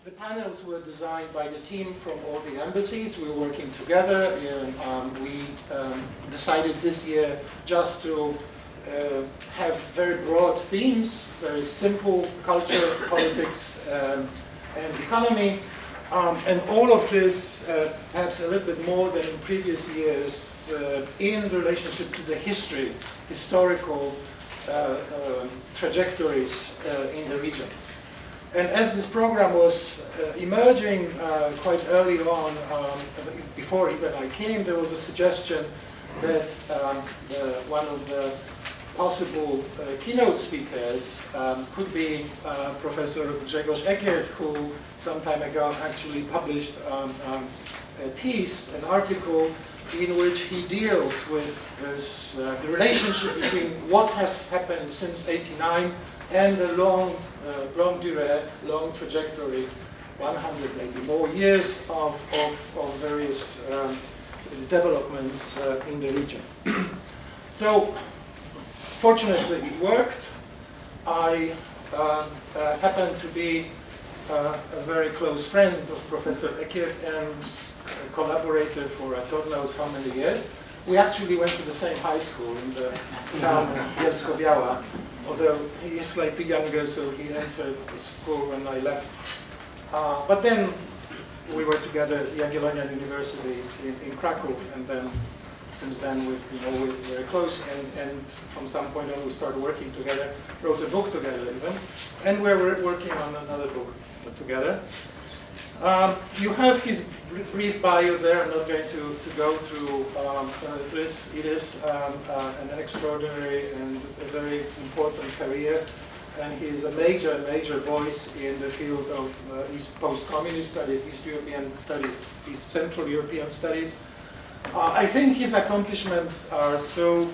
The panels were designed by the team from all the embassies. We were working together. We decided this year just to have very broad themes, very simple: culture, politics, and economy. And all of this, perhaps a little bit more than in previous years, in relationship to the historical trajectories in the region. And as this program was emerging quite early on, before even I came, there was a suggestion that one of the possible keynote speakers could be Professor Grzegorz Ekiert, who some time ago actually published a piece, an article, in which he deals with this, the relationship between what has happened since '89 and the long trajectory, 100 maybe more years of various developments in the region. So, fortunately, it worked. I happen to be a very close friend of Professor Ekiert and a collaborator for God knows how many years. We actually went to the same high school in the town of Bielsko-Biała, although he is slightly younger, so he entered the school when I left. But then we were together at the Jagiellonian University in Krakow, and then since then we've been always very close, and from some point on we started working together, wrote a book together even, and we're working on another book together. You have his brief bio there. I'm not going to go through this. It is an extraordinary and a very important career, and he's a major voice in the field of post-communist studies, East European studies, East Central European studies. I think his accomplishments are so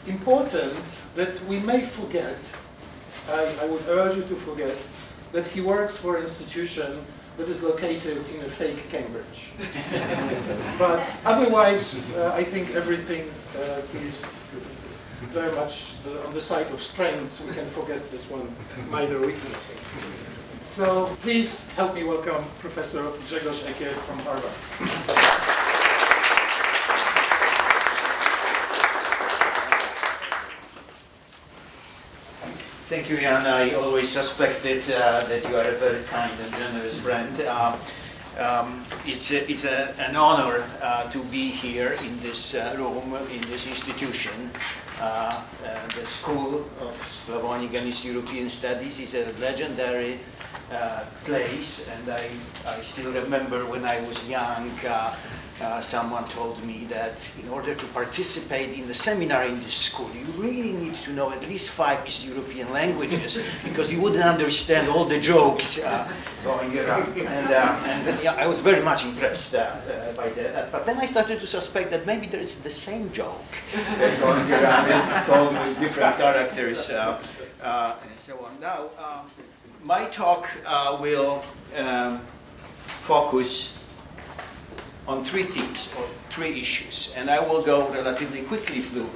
important that we may forget, I would urge you to forget, that he works for an institution that is located in a fake Cambridge. But otherwise, I think everything is very much on the side of strengths. We can forget this one minor weakness. So please help me welcome Professor Grzegorz Ekiert from Harvard. Thank you, Jan. I always suspected that you are a very kind and generous friend. It's an honor to be here in this room, in this institution. The School of Slavonic and East European Studies is a legendary place, and I still remember when I was young, someone told me that in order to participate in the seminar in this school, you really need to know at least 5 East European languages, because you wouldn't understand all the jokes going around. And yeah, I was very much impressed by that. But then I started to suspect that maybe there is the same joke going around and told with different characters and so on. Now, my talk will focus on 3 themes or 3 issues, and I will go relatively quickly through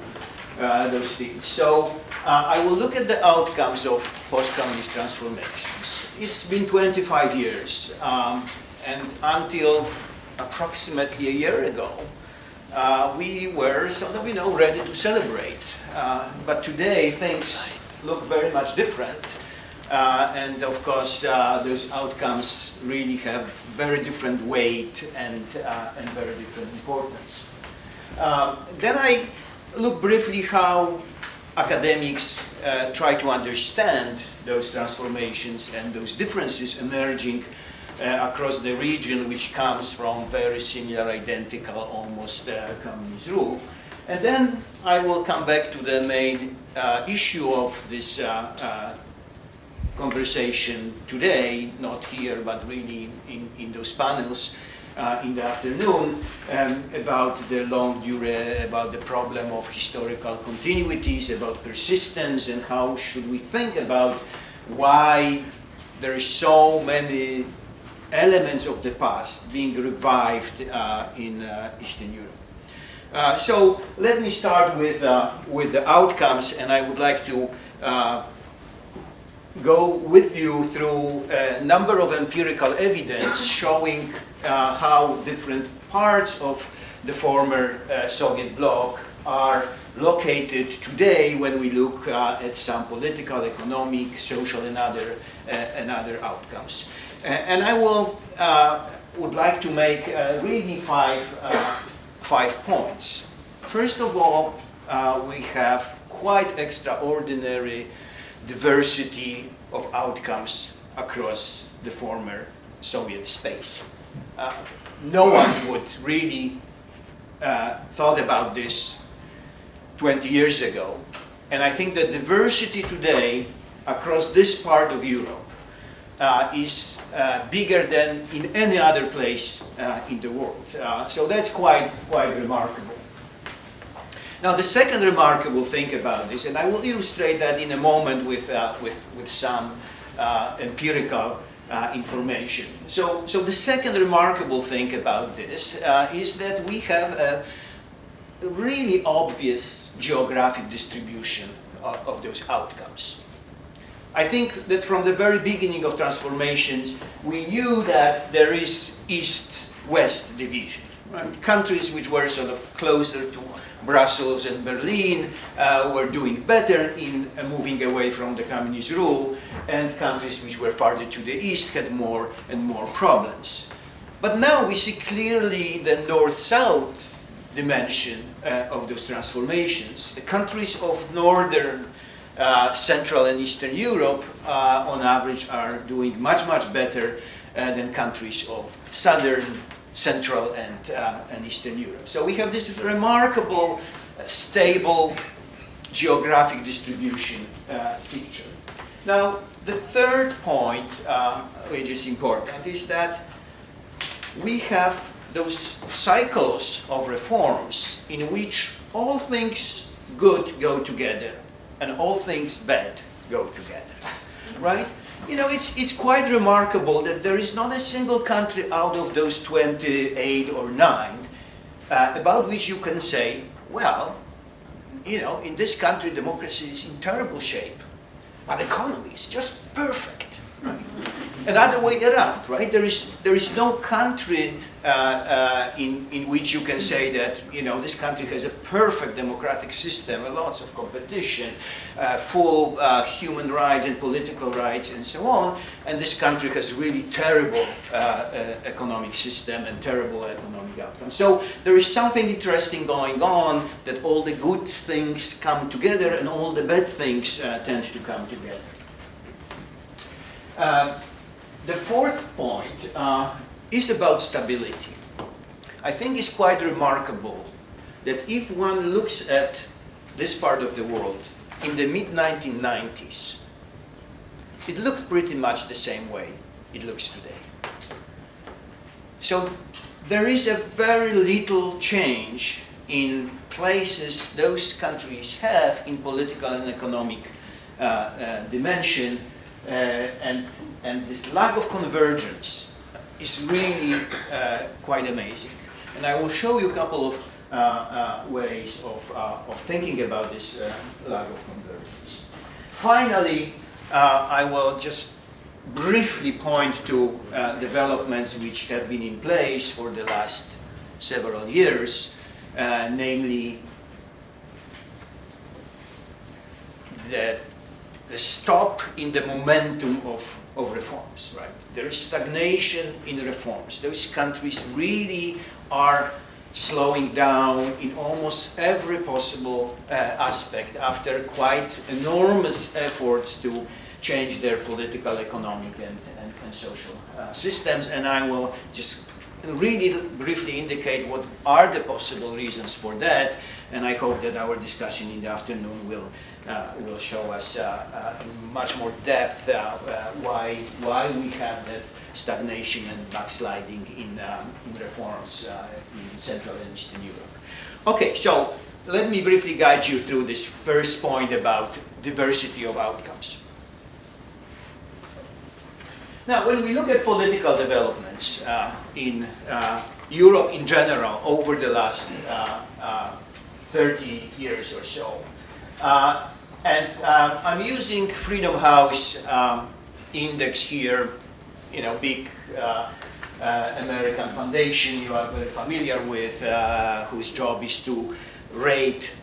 those themes. So I will look at the outcomes of post-communist transformations. It's been 25 years, and until approximately a year ago, we were sort of, ready to celebrate. But today things look very much different. And of course, those outcomes really have very different weight and very different importance. Then I look briefly how academics try to understand those transformations and those differences emerging across the region, which comes from very similar, identical, almost communist rule. And then I will come back to the main issue of this conversation today, not here, but really in those panels in the afternoon, about the longue durée, about the problem of historical continuities, about persistence, and how should we think about why there are so many elements of the past being revived in Eastern Europe. So let me start with the outcomes, and I would like to go with you through a number of empirical evidence showing how different parts of the former Soviet bloc are located today when we look at some political, economic, social, and other outcomes. And I would like to make really five points. First of all, we have quite extraordinary diversity of outcomes across the former Soviet space. No one would really thought about this 20 years ago. And I think that diversity today across this part of Europe is bigger than in any other place in the world. So that's quite remarkable. Now, the second remarkable thing about this, and I will illustrate that in a moment with some empirical information. So the second remarkable thing about this is that we have a really obvious geographic distribution of those outcomes. I think that from the very beginning of transformations, we knew that there is East-West division. Right? Countries which were sort of closer to Brussels and Berlin were doing better in moving away from the communist rule, and countries which were farther to the east had more and more problems. But now we see clearly the north-south dimension of those transformations. The countries of northern, Central and Eastern Europe, on average, are doing much better than countries of southern, Central and Eastern Europe. So we have this remarkable, stable geographic distribution picture. Now, the third point, which is important, is that we have those cycles of reforms in which all things good go together and all things bad go together, right? You know, it's quite remarkable that there is not a single country out of those 28 or 9 about which you can say, well, you know, in this country democracy is in terrible shape, but economy is just perfect, right? And other way around, right? There is no country in which you can say that, you know, this country has a perfect democratic system, lots of competition, full human rights and political rights and so on, and this country has really terrible economic system and terrible economic outcomes. So there is something interesting going on, that all the good things come together and all the bad things tend to come together. The fourth point is about stability. I think it's quite remarkable that if one looks at this part of the world in the mid-1990s, it looked pretty much the same way it looks today. So there is a very little change in places those countries have in political and economic dimension. And this lack of convergence is really quite amazing. And I will show you a couple of ways of thinking about this lack of convergence. Finally, I will just briefly point to developments which have been in place for the last several years, namely the stop in the momentum of reforms, right? There is stagnation in reforms. Those countries really are slowing down in almost every possible aspect after quite enormous efforts to change their political, economic, and social systems. And I will just really briefly indicate what are the possible reasons for that. And I hope that our discussion in the afternoon will show us in much more depth why we have that stagnation and backsliding in reforms in Central and Eastern Europe. Okay, so let me briefly guide you through this first point about diversity of outcomes. Now, when we look at political developments in Europe in general over the last 30 years or so, And I'm using Freedom House index here, big American foundation you are very familiar with, whose job is to rate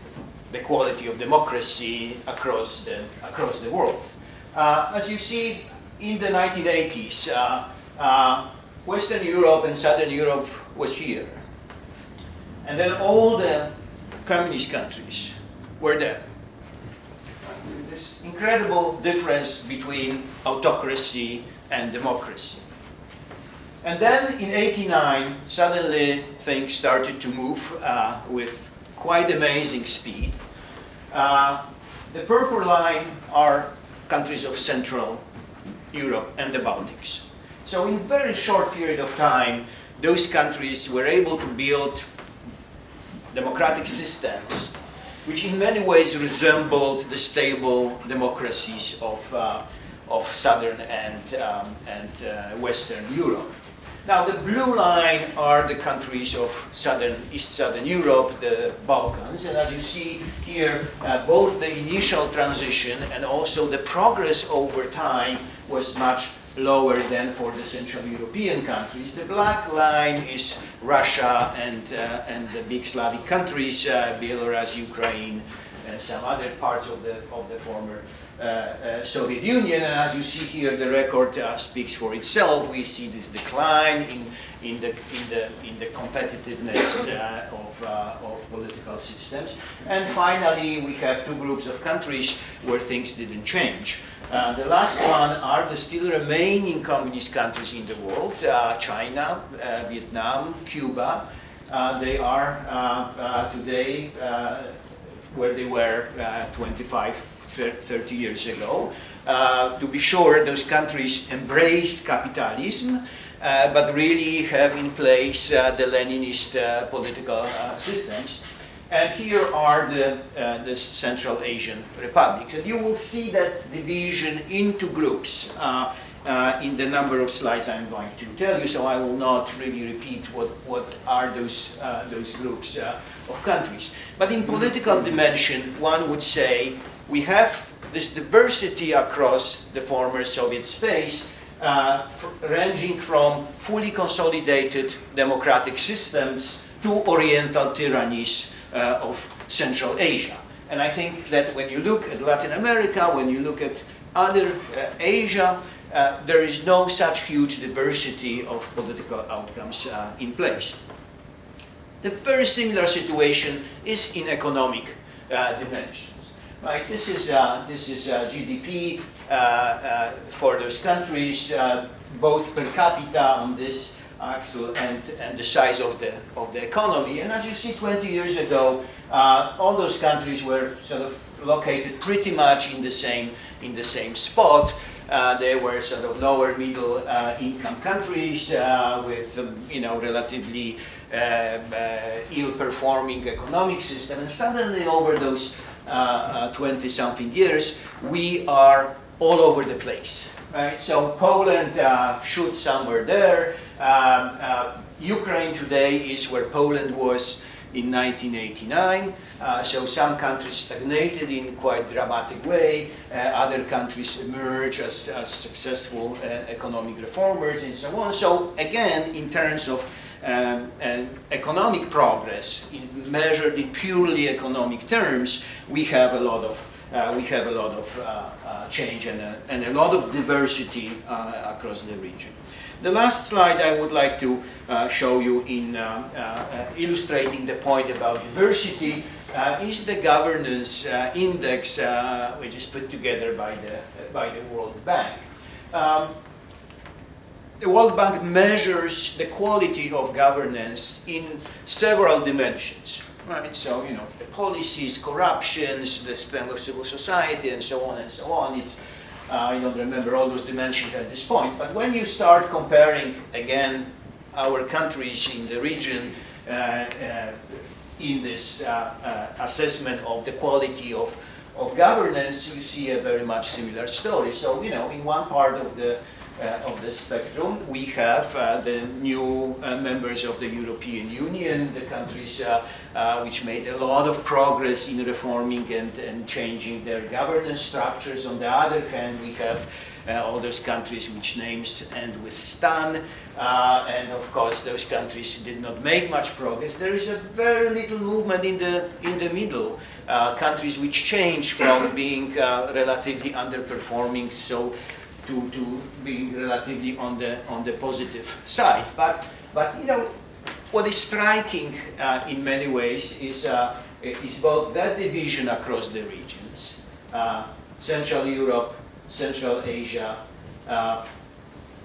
the quality of democracy across the world. As you see, in the 1980s, Western Europe and Southern Europe was here. And then all the communist countries were there. This incredible difference between autocracy and democracy. And then in '89, suddenly things started to move with quite amazing speed. The purple line are countries of Central Europe and the Baltics. So in a very short period of time, those countries were able to build democratic systems which in many ways resembled the stable democracies of Southern and Western Europe. Now the blue line are the countries of East Southern Europe, the Balkans, and as you see here, both the initial transition and also the progress over time was much lower than for the Central European countries. The black line is Russia and the big Slavic countries, Belarus, Ukraine, and some other parts of the former Soviet Union. And as you see here, the record speaks for itself. We see this decline in the competitiveness of political systems. And finally, we have two groups of countries where things didn't change. The last one are the still remaining communist countries in the world, China, Vietnam, Cuba. They are today where they were 25, 30 years ago. To be sure, those countries embraced capitalism, but really have in place the Leninist political systems. And here are the Central Asian republics. And you will see that division into groups in the number of slides I'm going to tell you, so I will not really repeat what are those groups of countries. But in political dimension, one would say we have this diversity across the former Soviet space, ranging from fully consolidated democratic systems to Oriental tyrannies of Central Asia. And I think that when you look at Latin America, when you look at other Asia, there is no such huge diversity of political outcomes in place. The very similar situation is in economic dimensions. Right? This is GDP for those countries, both per capita on this axle and the size of the economy. And as you see, 20 years ago, all those countries were sort of located pretty much in the same spot. They were sort of lower middle income countries with relatively ill-performing economic system. And suddenly, over those 20-something years, we are all over the place. Right? So Poland should somewhere there. Ukraine today is where Poland was in 1989. So some countries stagnated in quite dramatic way. Other countries emerge as successful economic reformers and so on. So again, in terms of economic progress, measured in purely economic terms, we have a lot of change and a lot of diversity across the region. The last slide I would like to show you in illustrating the point about diversity is the governance index, which is put together by the World Bank. The World Bank measures the quality of governance in several dimensions. Right? So, the policies, corruptions, the strength of civil society, and so on and so on. I don't remember all those dimensions at this point, but when you start comparing, again, our countries in the region in this assessment of the quality of governance, you see a very much similar story. So, in one part of the of the spectrum. We have the new members of the European Union, the countries which made a lot of progress in reforming and changing their governance structures. On the other hand, we have all those countries which names end with stan, and of course those countries did not make much progress. There is a very little movement in the middle, countries which change from being relatively underperforming to being relatively on the positive side. But you know, what is striking in many ways is both that division across the regions, Central Europe, Central Asia,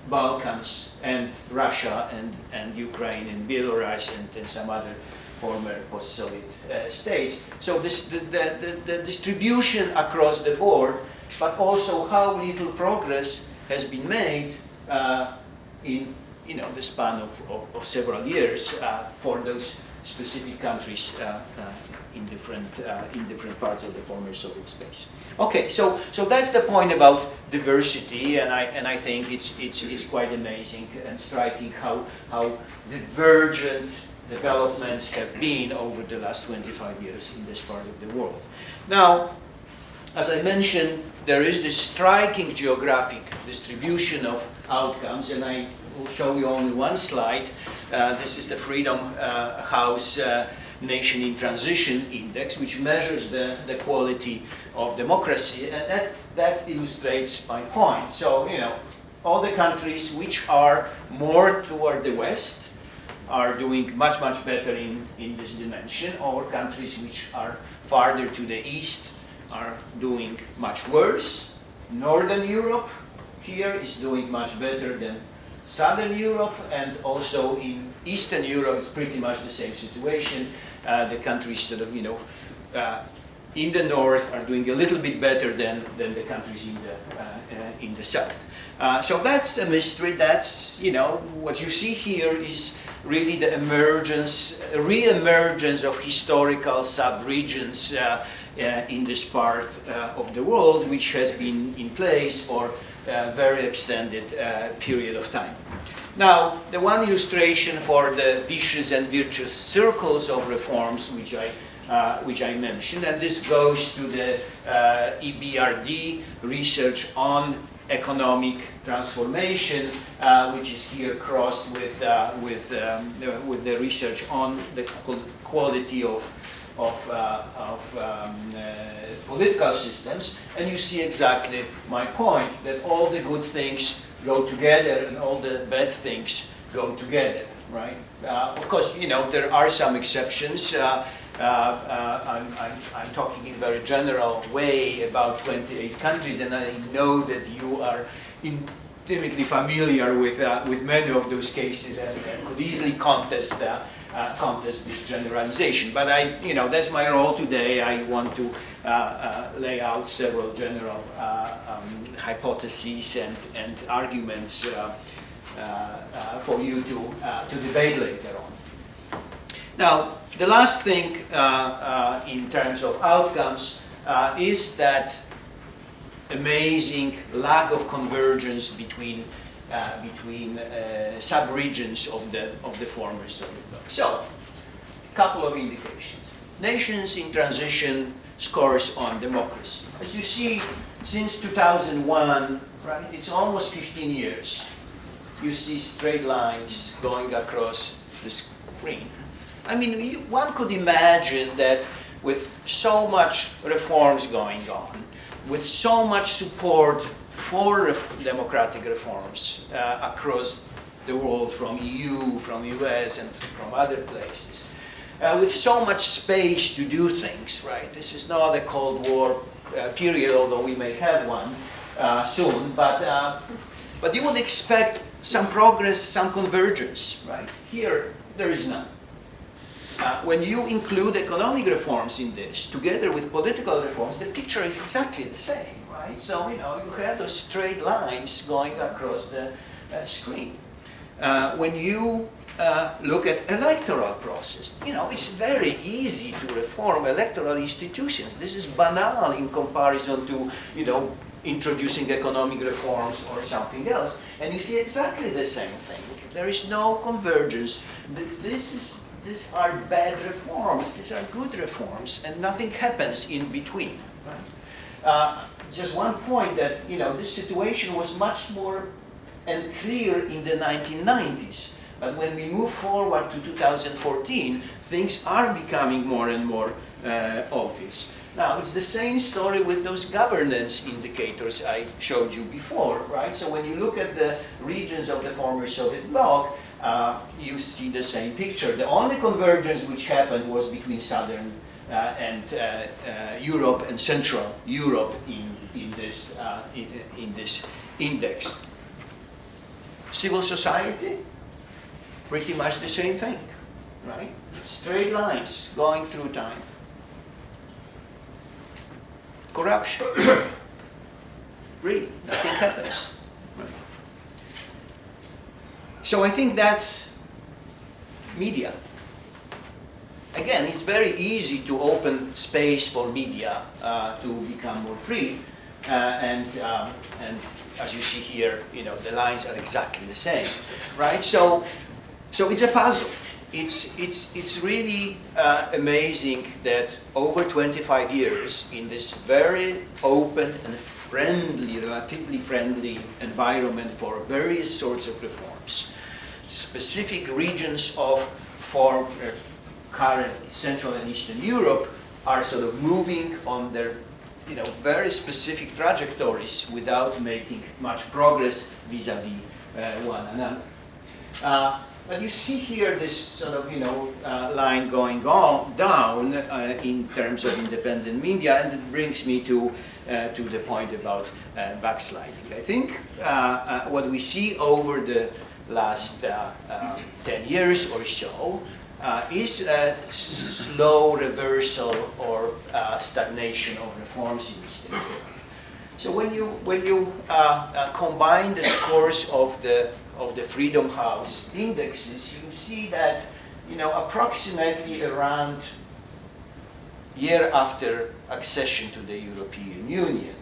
Balkans, and Russia, and Ukraine, and Belarus, and some other former post-Soviet states. So the distribution across the board, but also how little progress has been made in the span of several years for those specific countries in different parts of the former Soviet space. Okay, so that's the point about diversity, and I think it's quite amazing and striking how divergent developments have been over the last 25 years in this part of the world. Now, as I mentioned, there is this striking geographic distribution of outcomes, and I will show you only one slide. This is the Freedom House Nation in Transition Index, which measures the quality of democracy, and that illustrates my point. So, you know, all the countries which are more toward the West are doing much better in this dimension, or countries which are farther to the East are doing much worse. Northern Europe here is doing much better than Southern Europe, and also in Eastern Europe it's pretty much the same situation. The countries sort of, in the north are doing a little bit better than the countries in the south. So that's a mystery. That's, what you see here is really the re-emergence of historical sub-regions in this part of the world, which has been in place for a very extended period of time. Now, the one illustration for the vicious and virtuous circles of reforms, which I mentioned, and this goes to the EBRD research on economic transformation, which is here crossed with the research on the quality of political systems, and you see exactly my point, that all the good things go together and all the bad things go together, right? Of course, there are some exceptions. I'm talking in a very general way about 28 countries, and I know that you are intimately familiar with many of those cases and could easily contest this generalization. But that's my role today. I want to lay out several general hypotheses and arguments for you to debate later on. Now, the last thing in terms of outcomes is that amazing lack of convergence between sub-regions of the former Soviet bloc. So, a couple of indications. Nations in transition scores on democracy. As you see, since 2001, right, it's almost 15 years. You see straight lines going across the screen. I mean, one could imagine that with so much reforms going on, with so much support for democratic reforms across the world, from EU, from US, and from other places, with so much space to do things, right? This is not a Cold War period, although we may have one soon, but you would expect some progress, some convergence, right? Here, there is none. When you include economic reforms in this, together with political reforms, the picture is exactly the same, right? So, you have those straight lines going across the screen. When you look at electoral process, it's very easy to reform electoral institutions. This is banal in comparison to, introducing economic reforms or something else. And you see exactly the same thing. There is no convergence. These are bad reforms. These are good reforms, and nothing happens in between. Right? Just one point that this situation was much more and clear in the 1990s. But when we move forward to 2014, things are becoming more and more obvious. Now, it's the same story with those governance indicators I showed you before, right? So when you look at the regions of the former Soviet bloc, you see the same picture. The only convergence which happened was between Southern and Europe and Central Europe in this index. Civil society, pretty much the same thing, right? Straight lines going through time. Corruption. Really, nothing happens. Right? So I think that's media. Again, it's very easy to open space for media to become more free, and as you see here, the lines are exactly the same, right? So it's a puzzle. It's really amazing that over 25 years in this very open and friendly, relatively friendly environment for various sorts of reforms, specific regions of currently Central and Eastern Europe are sort of moving on their very specific trajectories without making much progress vis-a-vis one another. But you see here this sort of line going down in terms of independent media, and it brings me to the point about backsliding. I think what we see over the last 10 years or so is a slow reversal or stagnation of reforms in Eastern Europe. So when you combine the scores of the Freedom House indexes, you see that approximately around year after accession to the European Union,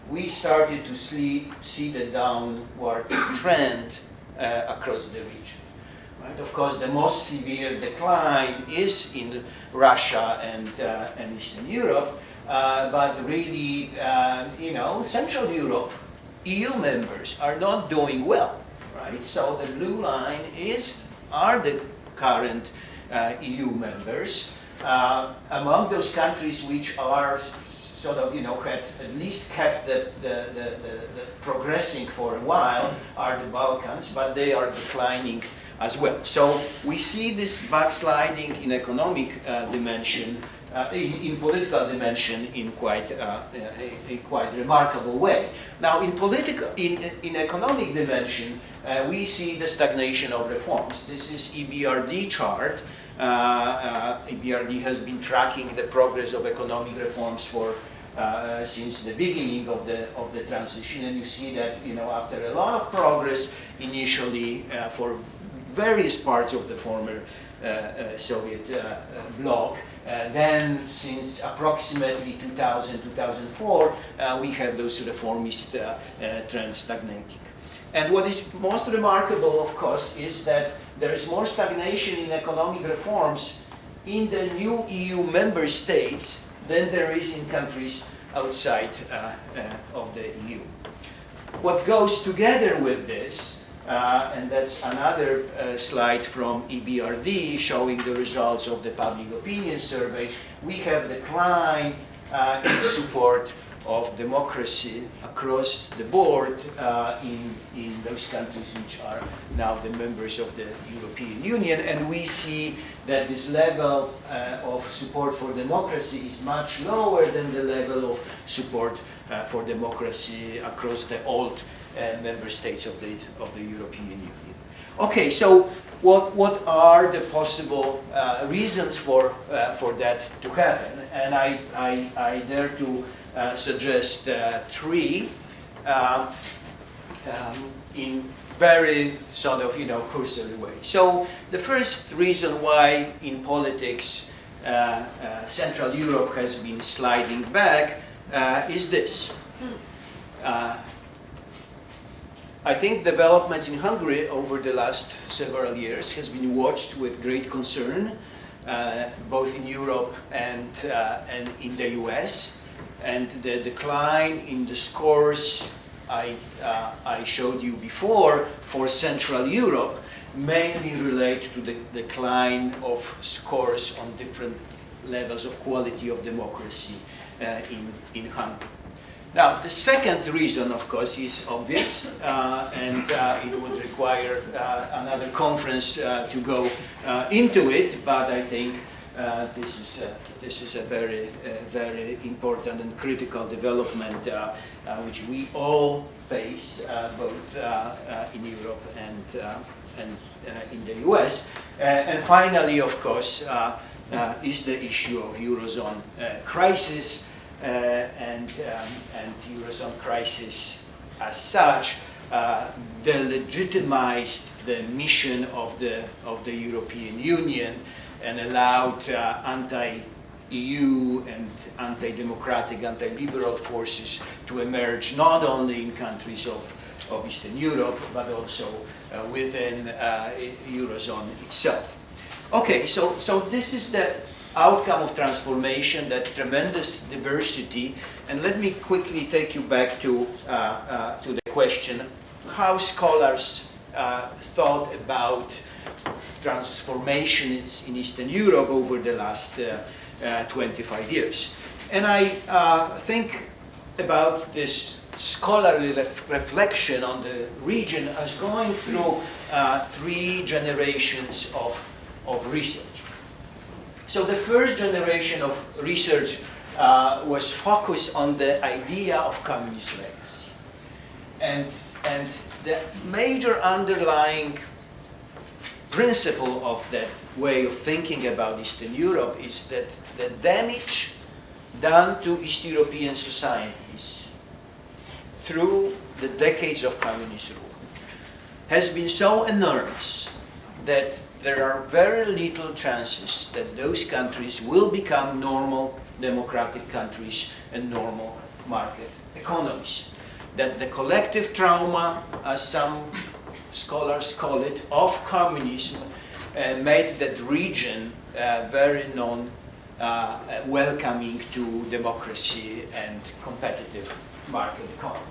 we started to see the downward trend across the region. Right? Of course, the most severe decline is in Russia and Eastern Europe, but really, Central Europe, EU members are not doing well. Right? So the blue line are the current EU members. Among those countries which are sort of, had at least kept the progressing for a while are the Balkans, but they are declining as well. So we see this backsliding in economic dimension, in political dimension, in quite a quite remarkable way. Now, in economic dimension, we see the stagnation of reforms. This is EBRD chart. EBRD has been tracking the progress of economic reforms since the beginning of the transition, and you see that after a lot of progress initially for various parts of the former Soviet bloc, then since approximately 2000-2004, we have those reformist trends stagnating. And what is most remarkable, of course, is that there is more stagnation in economic reforms in the new EU member states than there is in countries outside of the EU. What goes together with this, and that's another slide from EBRD showing the results of the public opinion survey, we have decline in support of democracy across the board in those countries which are now the members of the European Union, and we see that this level of support for democracy is much lower than the level of support for democracy across the old member states of the European Union. Okay, so what are the possible reasons for that to happen? And I dare to suggest three in very sort of cursory way. So the first reason why in politics Central Europe has been sliding back is this. I think developments in Hungary over the last several years has been watched with great concern, both in Europe and in the US. And the decline in the scores I showed you before for Central Europe mainly relate to the decline of scores on different levels of quality of democracy in Hungary. Now, the second reason, of course, is obvious, and it would require another conference to go into it, but I think this is a very important and critical development which we all face, both in Europe and in the US. And finally, of course, is the issue of Eurozone crisis. And Eurozone crisis as such delegitimized the mission of the European Union and allowed anti-EU and anti-democratic, anti-liberal forces to emerge not only in countries of Eastern Europe but also within Eurozone itself. Okay, so this is the outcome of transformation, that tremendous diversity. And let me quickly take you back to the question how scholars thought about transformations in Eastern Europe over the last 25 years. And I think about this scholarly reflection on the region as going through 3 generations of research. So the first generation of research was focused on the idea of communist legacy. And the major underlying principle of that way of thinking about Eastern Europe is that the damage done to East European societies through the decades of communist rule has been so enormous that there are very little chances that those countries will become normal democratic countries and normal market economies. That the collective trauma, as some scholars call it, of communism made that region very welcoming to democracy and competitive market economy.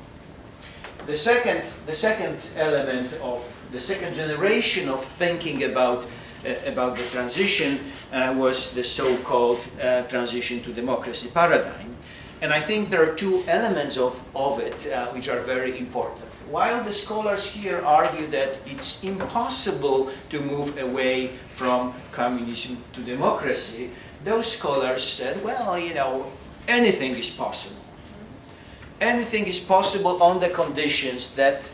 The second element of the second generation of thinking about the transition was the so-called transition to democracy paradigm. And I think there are 2 elements of it which are very important. While the scholars here argue that it's impossible to move away from communism to democracy, those scholars said, well, you know, anything is possible. Anything is possible on the conditions that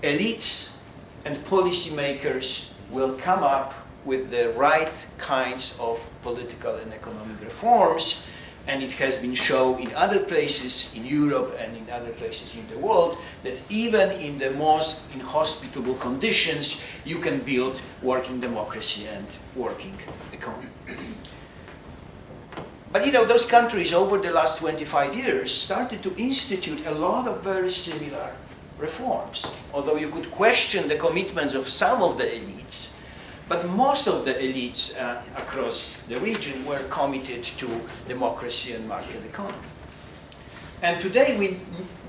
elites and policymakers will come up with the right kinds of political and economic reforms. And it has been shown in other places in Europe and in other places in the world that even in the most inhospitable conditions, you can build working democracy and working economy. But you know, those countries over the last 25 years started to institute a lot of very similar reforms. Although you could question the commitments of some of the elites, but most of the elites across the region were committed to democracy and market economy. And today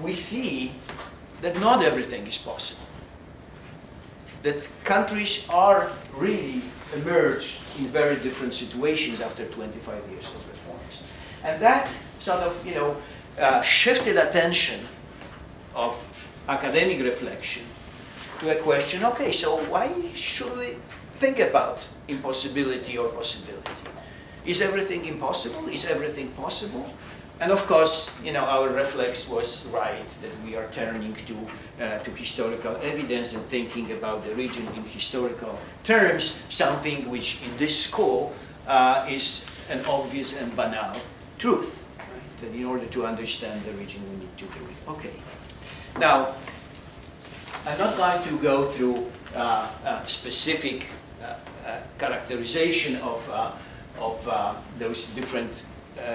we see that not everything is possible. That countries are really emerged in very different situations after 25 years of reforms. And that sort of, you know, shifted attention of academic reflection to a question, okay, so why should we think about impossibility or possibility? Is everything impossible? Is everything possible? And of course, you know, our reflex was right, that we are turning to historical evidence and thinking about the region in historical terms, something which in this school is an obvious and banal truth. Right? That in order to understand the region, we need to do it. Okay. Now, I'm not going to go through characterization of those different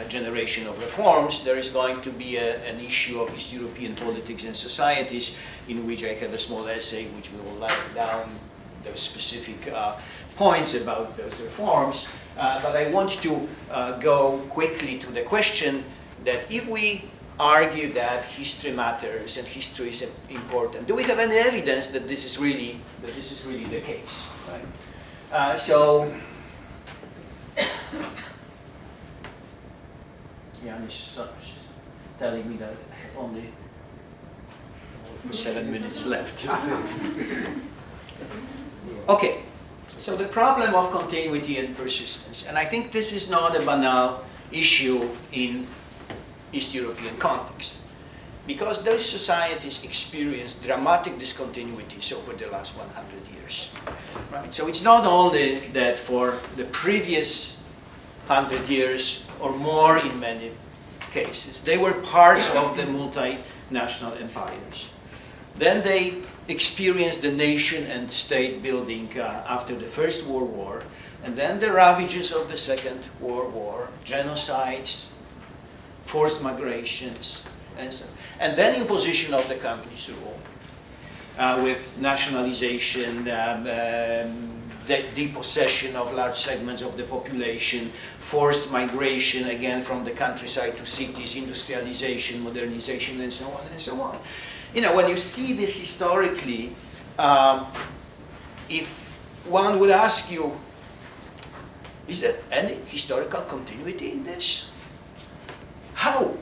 generation of reforms, there is going to be an issue of East European politics and societies, in which I have a small essay which will lay down those specific points about those reforms. But I want to go quickly to the question that if we argue that history matters and history is important, do we have any evidence that this is really the case? Right? So Jan is telling me that I have only 7 minutes left. Okay, so the problem of continuity and persistence, and I think this is not a banal issue in East European context, because those societies experienced dramatic discontinuities over the last 100 years. Right? So it's not only that for the previous 100 years or more in many cases, they were parts of the multinational empires. Then they experienced the nation and state building after the First World War, and then the ravages of the Second World War, genocides, forced migrations, and so on. And then imposition of the communist rule with nationalization, depossession of large segments of the population, forced migration again from the countryside to cities, industrialization, modernization, and so on and so on. You know, when you see this historically, if one would ask you, is there any historical continuity in this? How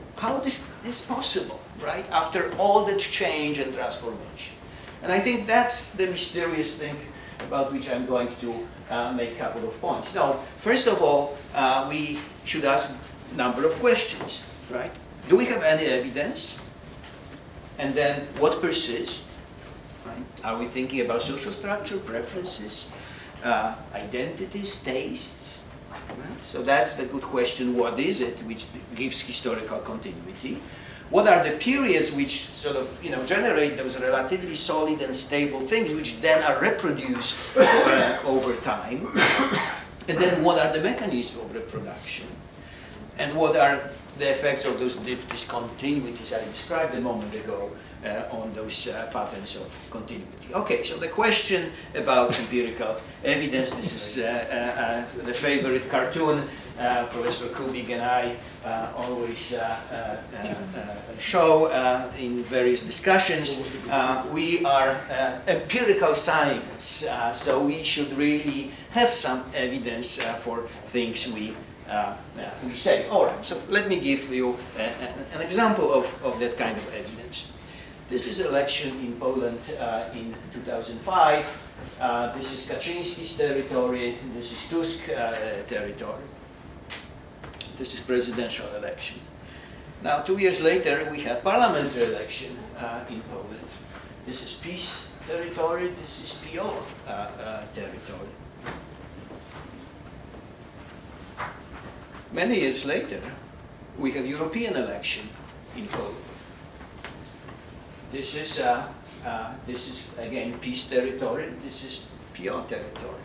this is possible, right? After all that change and transformation. And I think that's the mysterious thing about which I'm going to make a couple of points. Now, first of all, we should ask a number of questions, right? Do we have any evidence? And then, what persists? Right? Are we thinking about social structure, preferences, identities, tastes? Right? So that's the good question. What is it which gives historical continuity? What are the periods which sort of, you know, generate those relatively solid and stable things which then are reproduced over time? And then what are the mechanisms of reproduction? And what are the effects of those discontinuities I described a moment ago on those patterns of continuity? Okay, so the question about empirical evidence, this is the favorite cartoon Professor Kubik and I always show in various discussions. We are empirical science, so we should really have some evidence for things we say. All right, so let me give you an example of that kind of evidence. This is election in Poland in 2005. This is Kaczynski's territory. This is Tusk territory. This is presidential election. Now, 2 years later, we have parliamentary election in Poland. This is PiS territory. This is PO territory. Many years later, we have European election in Poland. This is again PiS territory. This is PO territory.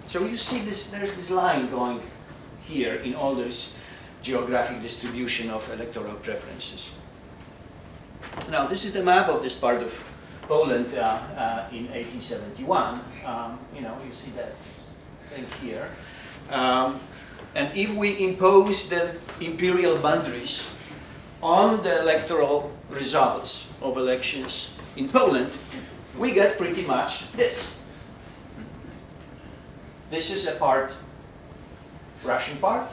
So you see this. There's this line going here in all this geographic distribution of electoral preferences. Now, this is the map of this part of Poland in 1871. You know, you see that thing here. And if we impose the imperial boundaries on the electoral results of elections in Poland, we get pretty much this. This is a part, Russian part.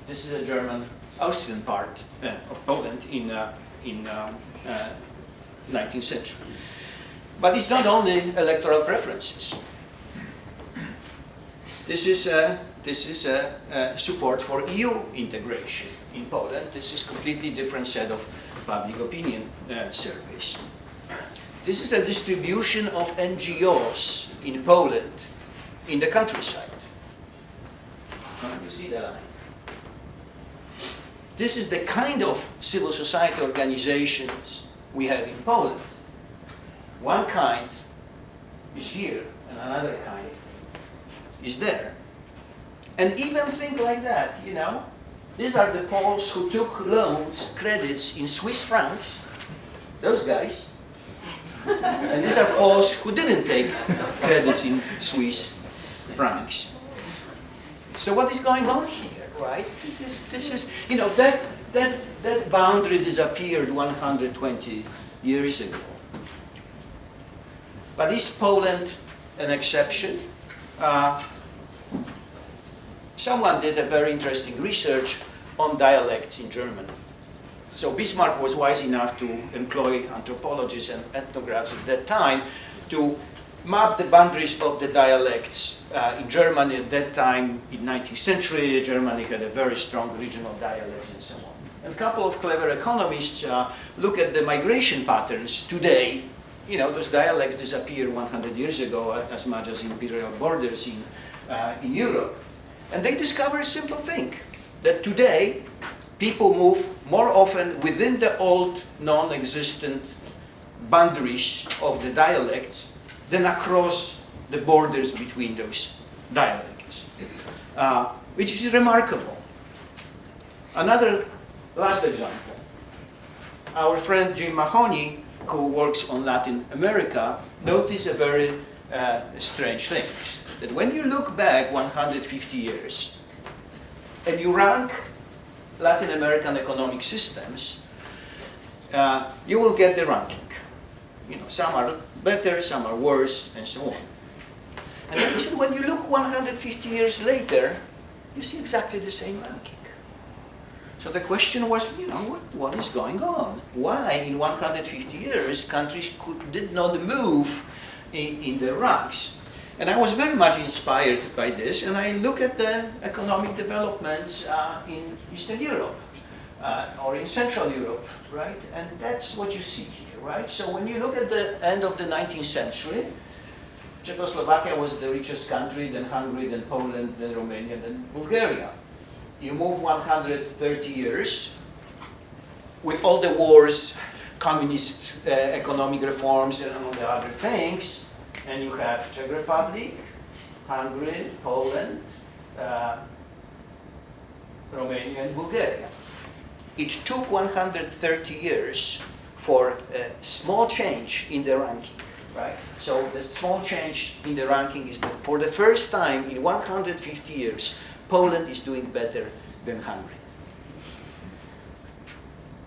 This is a German, Austrian part of Poland in 19th century. But it's not only electoral preferences. This is support for EU integration in Poland. This is a completely different set of public opinion surveys. This is a distribution of NGOs in Poland in the countryside. You see the line. This is the kind of civil society organizations we have in Poland. One kind is here and another kind is there. And even think like that, you know, These are the Poles who took loans, credits in Swiss francs, those guys. And these are Poles who didn't take credits in Swiss francs. So what is going on here, right? This is you know, that boundary disappeared 120 years ago. But is Poland an exception? Someone did a very interesting research on dialects in Germany. So Bismarck was wise enough to employ anthropologists and ethnographers at that time to map the boundaries of the dialects in Germany. At that time, in 19th century, Germany had a very strong regional dialects and so on. And a couple of clever economists look at the migration patterns today. You know, those dialects disappeared 100 years ago as much as imperial borders in Europe. And they discover a simple thing, that today people move more often within the old non-existent boundaries of the dialects than across the borders between those dialects, which is remarkable. Another last example. Our friend Jim Mahoney, who works on Latin America, noticed a very strange thing. That when you look back 150 years and you rank Latin American economic systems, you will get the ranking. You know, some are better, some are worse, and so on. And then when you look 150 years later, you see exactly the same ranking. So the question was, you know, what is going on? Why in 150 years countries did not move in the ranks? And I was very much inspired by this, and I look at the economic developments in Eastern Europe or in Central Europe, right? And that's what you see here, right? So when you look at the end of the 19th century, Czechoslovakia was the richest country, then Hungary, then Poland, then Romania, then Bulgaria. You move 130 years with all the wars, communist economic reforms, and all the other things. And you have Czech Republic, Hungary, Poland, Romania, and Bulgaria. It took 130 years for a small change in the ranking, right? So the small change in the ranking is that for the first time in 150 years, Poland is doing better than Hungary.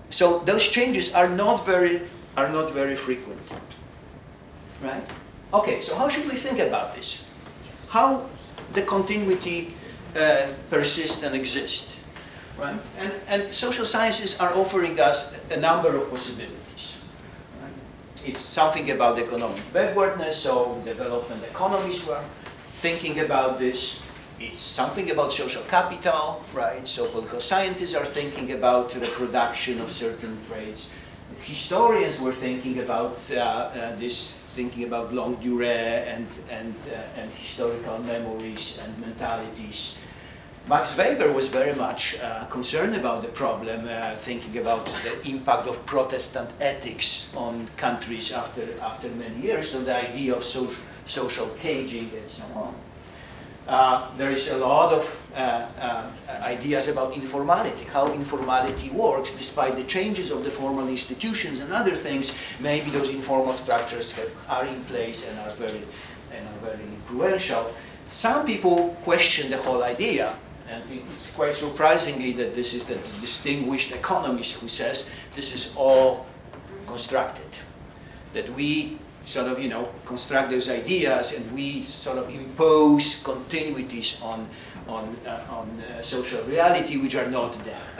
So those changes are not very frequent, right? Okay, so how should we think about this? How the continuity persists and exists, right? And social sciences are offering us a number of possibilities. Right? It's something about economic backwardness, so development economies were thinking about this. It's something about social capital, right? So political scientists are thinking about the reproduction of certain traits. Historians were thinking about this, thinking about longue durée and historical memories and mentalities. Max Weber was very much concerned about the problem, thinking about the impact of Protestant ethics on countries after many years, so the idea of social caging and so on. There is a lot of ideas about informality, how informality works despite the changes of the formal institutions and other things. Maybe those informal structures are in place and are very influential. Some people question the whole idea, and it's quite surprisingly that this is the distinguished economist who says this is all constructed, that we sort of, you know, construct those ideas and we sort of impose continuities on social reality which are not there.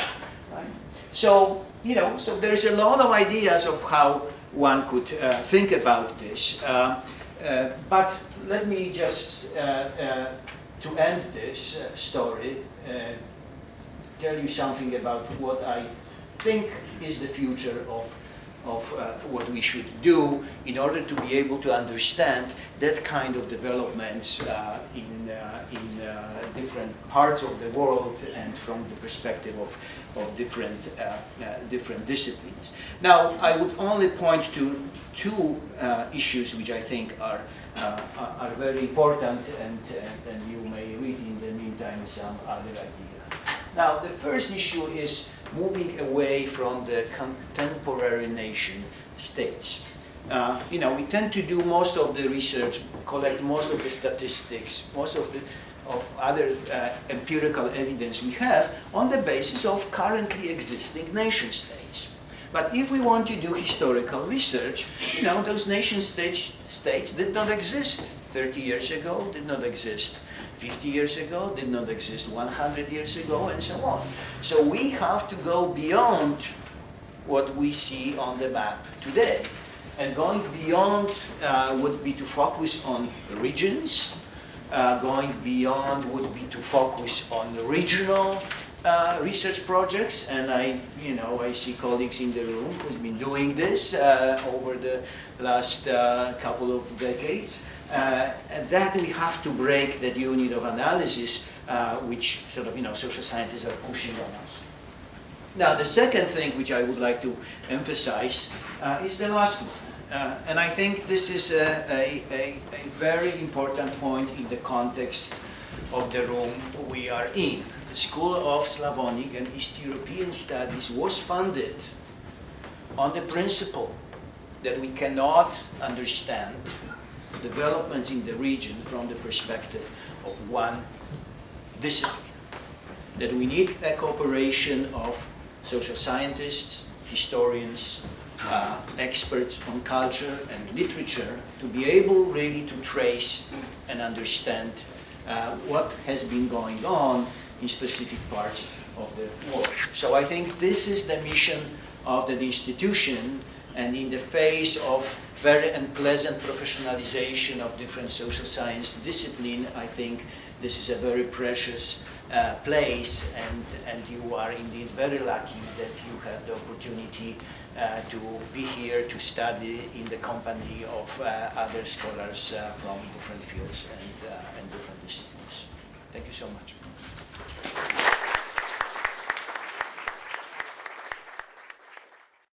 Right? So, you know, so there's a lot of ideas of how one could think about this. But let me just, to end this story, tell you something about what I think is the future of what we should do in order to be able to understand that kind of developments in different parts of the world and from the perspective of different disciplines. Now, I would only point to two issues which I think are very important, and you may read in the meantime some other ideas. Now, the first issue is moving away from the contemporary nation states. We tend to do most of the research, collect most of the statistics, most of other empirical evidence we have on the basis of currently existing nation states. But if we want to do historical research, those nation states did not exist 30 years ago, did not exist 50 years ago, did not exist 100 years ago, and so on. So we have to go beyond what we see on the map today. And going beyond would be to focus on regions. Going beyond would be to focus on the regional research projects, and I see colleagues in the room who's been doing this over the last couple of decades. And that we have to break that unit of analysis, which social scientists are pushing on us. Now, the second thing which I would like to emphasize is the last one. And I think this is a very important point in the context of the room we are in. The School of Slavonic and East European Studies was funded on the principle that we cannot understand developments in the region from the perspective of one discipline. That we need a cooperation of social scientists, historians, experts on culture and literature to be able really to trace and understand what has been going on in specific parts of the world. So I think this is the mission of the institution, and in the face of very unpleasant professionalization of different social science discipline, I think this is a very precious place, and you are indeed very lucky that you have the opportunity to be here to study in the company of other scholars from different fields and different disciplines. Thank you so much.